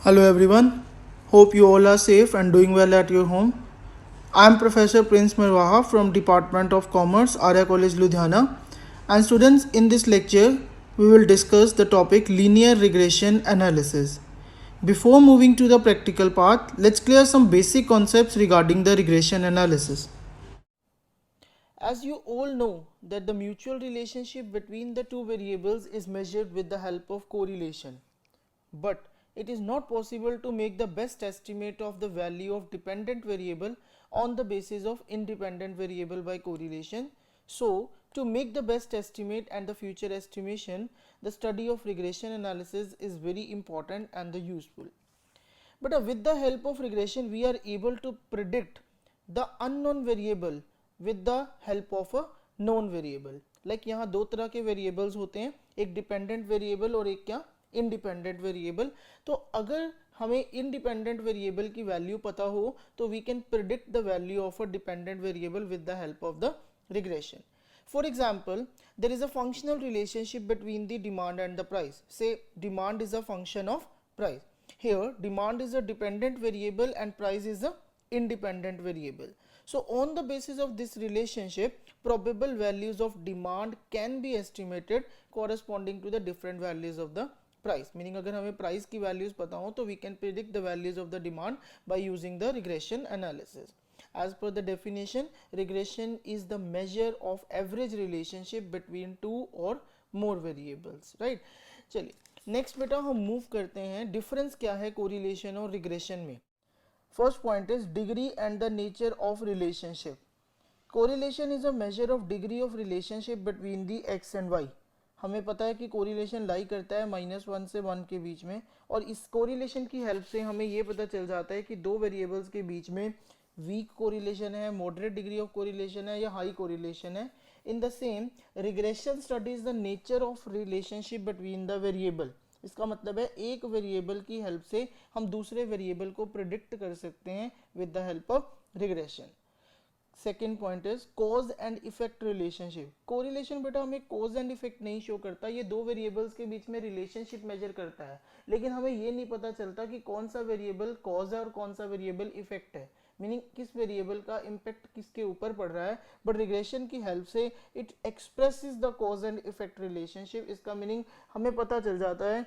Hello everyone. Hope you all are safe and doing well at your home. I am Professor Prince Mirwaha from Department of Commerce, Arya College, Ludhiana. And students, in this lecture, we will discuss the topic linear regression analysis. Before moving to the practical part, let's clear some basic concepts regarding the regression analysis. As you all know that the mutual relationship between the two variables is measured with the help of correlation. But it is not possible to make the best estimate of the value of dependent variable on the basis of independent variable by correlation. So, to make the best estimate and the future estimation, the study of regression analysis is very important and the useful. But with the help of regression, we are able to predict the unknown variable with the help of a known variable. Like यहाँ दो तरह के variables होते हैं, एक dependent variable और एक क्या independent variable. तो अगर हमें independent variable की value पता हो तो we can predict the value of a dependent variable with the help of the regression. For example, there is a functional relationship between the demand and the price. Say demand is a function of price. Here demand is a dependent variable and price is a independent variable. So on the basis of this relationship, probable values of demand can be estimated corresponding to the different values of the price. Meaning अगर हमें price की values पता हो तो we can predict the values of the demand by using the regression analysis. As per the definition, regression is the measure of average relationship between two or more variables, right? चलिए next बेटा हम move करते हैं difference क्या है correlation और regression में. First point is degree and the nature of relationship. Correlation is a measure of degree of relationship between the X and Y. हमें पता है कि कोरिलेशन लाई करता है -1 से 1 के बीच में, और इस कोरिलेशन की हेल्प से हमें ये पता चल जाता है कि दो वेरिएबल्स के बीच में वीक कोरिलेशन है, मॉडरेट डिग्री ऑफ कोरिलेशन है या हाई कोरिलेशन है. In the same, regression studies the nature of relationship between the variable. इसका मतलब है एक वेरिएबल की हेल्प से हम दूसरे वेरिएबल को प्रिडिक्ट कर सकते हैं with the help of regression. Second point is cause and effect relationship. Correlation बेटा हमें कॉज एंड इफेक्ट नहीं शो करता, ये दो वेरिएबल्स के बीच में रिलेशनशिप मेजर करता है, लेकिन हमें ये नहीं पता चलता कि कौन सा वेरिएबल कॉज है और कौन सा वेरिएबल इफेक्ट है, मीनिंग किस वेरिएबल का इम्पैक्ट किसके ऊपर पड़ रहा है. बट रिग्रेशन की हेल्प से it expresses the cause and effect relationship. इसका मीनिंग हमें पता चल जाता है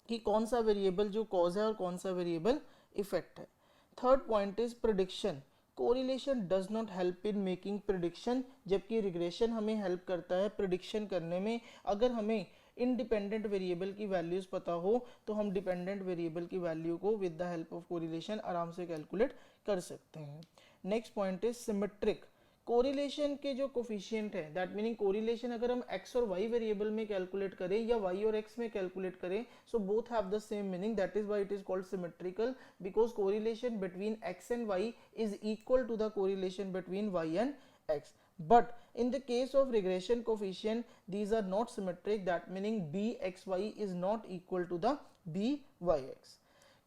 कि कौन सा वेरिएबल जो कॉज है और कौन सा वेरिएबल इफेक्ट है. Third point is prediction. Correlation does not help in making prediction, जबकि रिग्रेशन हमें हेल्प करता है प्रिडिक्शन करने में. अगर हमें इंडिपेंडेंट वेरिएबल की वैल्यूज पता हो तो हम डिपेंडेंट वेरिएबल की वैल्यू को with the help of correlation आराम से कैलकुलेट कर सकते हैं. Next point is symmetric. Correlation के जो कोफिशिएंट है, दैट मीनिंग कोरिलेशन अगर हम x और y वेरिएबल में कैलकुलेट करें या y और x में कैलकुलेट करें, so both have the same meaning. That is why it is called symmetrical, because correlation between x and y is equal to the correlation between y and x. But in the case of regression coefficient, these are not symmetric, that meaning bxy is not equal to the byx.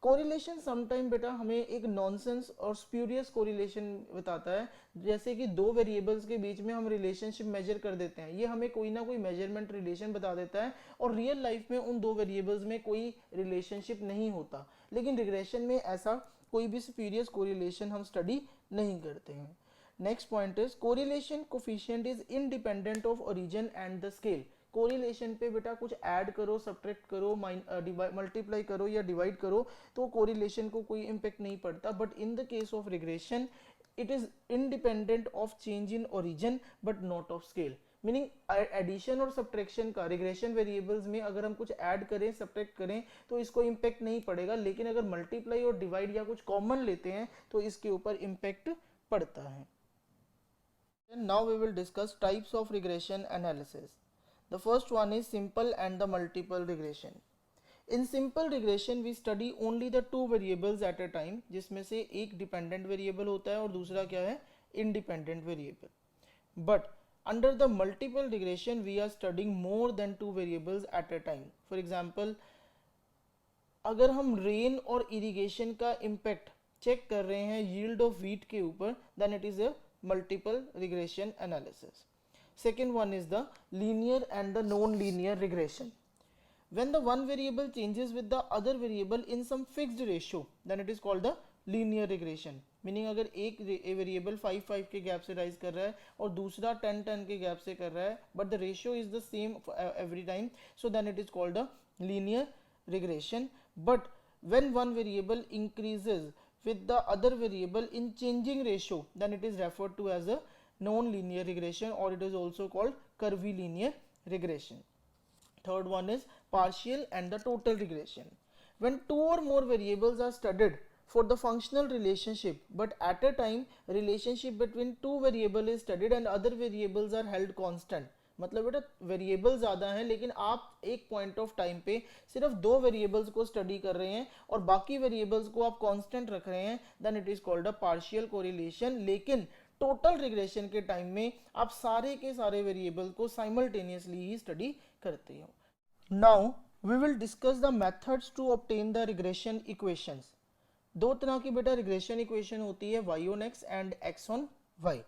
Correlation sometime बेटा हमें एक nonsense और spurious correlation बताता है, जैसे कि दो variables के बीच में हम रिलेशनशिप मेजर कर देते हैं, ये हमें कोई ना कोई मेजरमेंट रिलेशन बता देता है, और रियल लाइफ में उन दो वेरिएबल्स में कोई रिलेशनशिप नहीं होता. लेकिन रिग्रेशन में ऐसा कोई भी स्प्यूरियस कोरिलेशन हम स्टडी नहीं करते हैं. Next point is correlation coefficient is independent of origin and the scale. Correlation पे बेटा कुछ ऐड करो, सब्ट्रैक्ट करो, मल्टीप्लाई करो या डिवाइड करो तो कोरिलेशन को कोई इम्पैक्ट नहीं पड़ता. But in the case of regression it is independent of change in origin but not of scale. Meaning addition और सब्ट्रैक्शन का रिग्रेशन वेरिएबल्स में अगर हम कुछ ऐड करें, सब्ट्रैक्ट करें तो इसको इम्पैक्ट नहीं पड़ेगा, लेकिन अगर मल्टीप्लाई और डिवाइड या कुछ कॉमन लेते हैं तो इसके ऊपर इम्पैक्ट पड़ता है. Now we will discuss types of regression analysis. The first one is simple and the multiple regression. In simple regression we study only the two variables at a time, जिसमें से एक dependent variable होता है और दूसरा क्या है, independent variable. But under the multiple regression we are studying more than two variables at a time. For example, अगर हम रेन और इरिगेशन का इम्पैक्ट चेक कर रहे हैं यील्ड ऑफ व्हीट के ऊपर, then it is a multiple regression analysis. Second one is the linear and the non-linear regression. when the one variable changes with the other variable in some fixed ratio, then it is called the linear regression. Meaning अगर एक variable 5 के gap से rise कर रहा है और दूसरा 10 के गैप से कर रहा है, but the ratio is the same every time, so then it is called a linear regression. But when one variable increases with the other variable in changing ratio, then it is referred to as a non-linear regression, or it is also called curvilinear regression. Third one is partial and the total regression. When two or more variables are studied for the functional relationship, but at a time relationship between two variables is studied and other variables are held constant. मतलब बेटा variable ज़्यादा हैं लेकिन आप एक point of time पे सिर्फ दो वेरिएबल्स को स्टडी कर रहे हैं और बाकी वेरिएबल्स को आप कांस्टेंट रख रहे हैं, then it is called a partial correlation. लेकिन टोटल रिग्रेशन के टाइम में आप सारे के सारे वेरिएबल को साइमल्टेनियसली ही स्टडी करते हो. Now we will discuss the methods to obtain the regression equations. दो तरह की बेटा रिग्रेशन इक्वेशन होती है, y on x and x on y.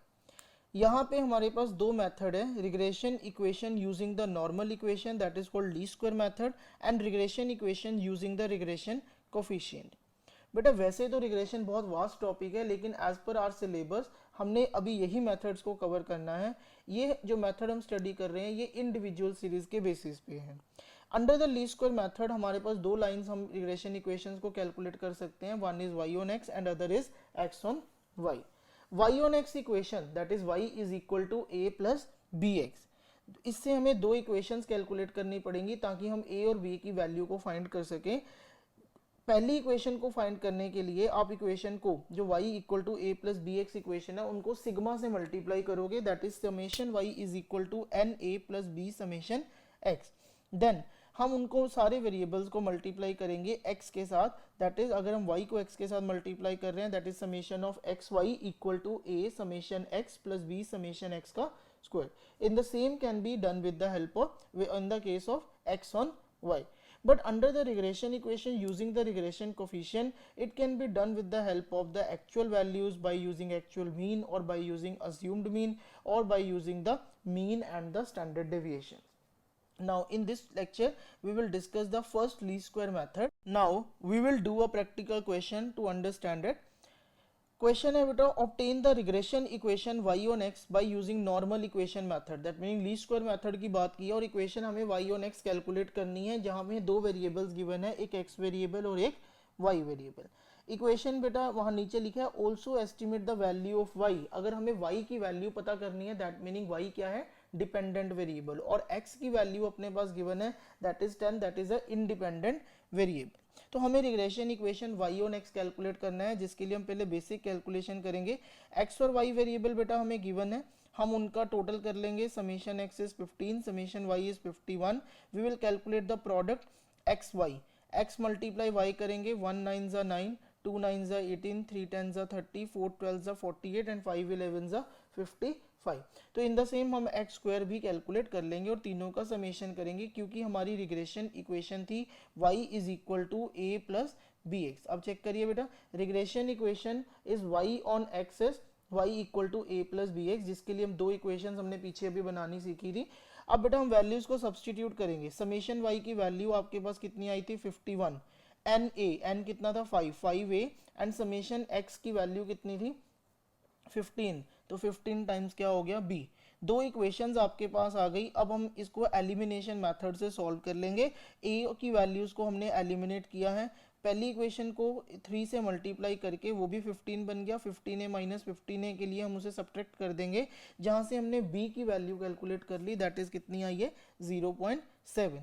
यहाँ पे हमारे पास दो मेथड है, regression equation using the normal equation that is called least square method and regression equation using the regression coefficient. बेटा वैसे तो रिग्रेशन बहुत वास्ट टॉपिक है, लेकिन एज पर आवर सिलेबस हमने अभी यही मेथड्स को कवर करना है. ये जो मेथड हम स्टडी कर रहे हैं ये इंडिविजुअल सीरीज के बेसिस पे है. Under the least square method हमारे पास दो लाइंस हम रिग्रेशन इक्वेशंस को कैलकुलेट कर सकते हैं. One is y on x and other is x on y. y on x equation that is y is equal to a plus bx. इससे हमें दो इक्वेशंस कैलकुलेट करनी पड़ेंगी ताकि हम a और b की वैल्यू को फाइंड कर सकें. पहली इक्वेशन को फाइंड करने के लिए आप इक्वेशन को जो y equal to a plus B X equation है उनको सिग्मा से मल्टीप्लाई करोगे, that is summation y is equal to N A plus B summation x. देन हम उनको सारे वेरिएबल्स को मल्टीप्लाई करेंगे x के साथ, दैट इज अगर हम y को x के साथ मल्टीप्लाई कर रहे हैं that is summation of X Y equal to a summation x plus b summation x का square. In the same can be done with the help of in the case of x on y. But under the regression equation using the regression coefficient, it can be done with the help of the actual values by using actual mean or by using assumed mean or by using the mean and the standard deviation. Now in this lecture we will discuss the first least square method. Now we will do a practical question to understand it. Question है बेटा, obtain the regression equation y on x by using normal equation method. That meaning least square method की बात की है और equation हमें y on x calculate करनी है जहां में दो वेरिएबल्स गिवन है, एक x वेरिएबल और एक y वेरिएबल. इक्वेशन बेटा वहां नीचे लिखा है also estimate the value of y. अगर हमें y की वैल्यू पता करनी है दैट मीनिंग y क्या है, डिपेंडेंट वेरिएबल, और x की वैल्यू अपने पास गिवन है that is 10, that is a independent variable. तो हमें regression equation y on x calculate करना है, जिसके लिए हम पहले बेसिक कैलकुलेशन करेंगे. x और y वेरिएबल बेटा हमें गिवन है, हम उनका टोटल कर लेंगे. Summation x is 15, summation y is 51. We will calculate the product x y. x multiply y करेंगे, 1 9 जा 9, 2 9 जा 18, 3 10 जा 30, 4 12 जा 48 एंड 5 11 जा 55. तो इन द सेम हम एक्स स्क्वायर भी कैलकुलेट कर लेंगे और तीनों का समेशन करेंगे, क्योंकि हमारी रिग्रेशन इक्वेशन थी y is equal to a plus B X. अब चेक करिए बेटा, regression equation is y on X y equal to a plus B X, जिसके लिए हम दो इक्वेशन हमने पीछे अभी बनानी सीखी थी. अब बेटा हम वैल्यूज को सब्सटीट्यूट करेंगे. समेशन y की वैल्यू आपके पास कितनी आई थी, 51. एन ए, एन कितना था 5a, एंड समेशन x की वैल्यू कितनी थी 15, तो 15 टाइम्स क्या हो गया b. दो इक्वेशंस आपके पास आ गई. अब हम इसको एलिमिनेशन मेथड से सॉल्व कर लेंगे. a की वैल्यूज को हमने एलिमिनेट किया है. पहली इक्वेशन को 3 से मल्टीप्लाई करके वो भी 15 बन गया. 15a माइनस 15a के लिए हम उसे सब्ट्रैक्ट कर देंगे, जहां से हमने b की वैल्यू कैलकुलेट कर ली, दैट इज कितनी आई है 0.7.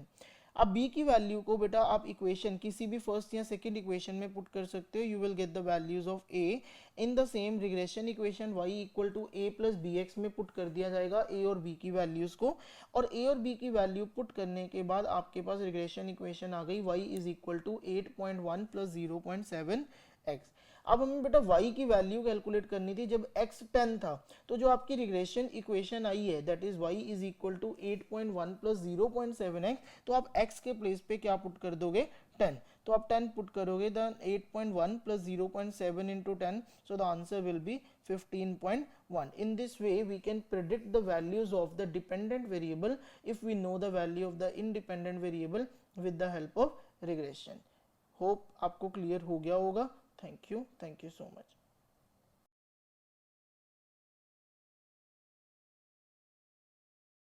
अब b की वैल्यू को बेटा आप इक्वेशन किसी भी फर्स्ट या सेकंड इक्वेशन में पुट कर सकते हो. You will get the values of a in the same regression equation. y equal to a plus B X में पुट कर दिया जाएगा a और b की वैल्यूज को, और a और b की वैल्यू पुट करने के बाद आपके पास रिग्रेशन इक्वेशन आ गई y is equal to 8.1 plus 0.7 x. अब हमें बेटा y की वैल्यू कैलकुलेट करनी थी जब x 10 था, तो जो आपकी रिग्रेशन इक्वेशन आई है that is y is equal to 8.1 plus 0.7x, तो आप x के प्लेस पे क्या पुट कर दोगे 10. तो आप 10 पुट करोगे, then 8.1 plus 0.7 into 10, so the answer will be 15.1. In this way we can predict the values of the dependent variable if we know the value of the independent variable with the help of regression. Hope आपको clear हो गया होगा. Thank you so much.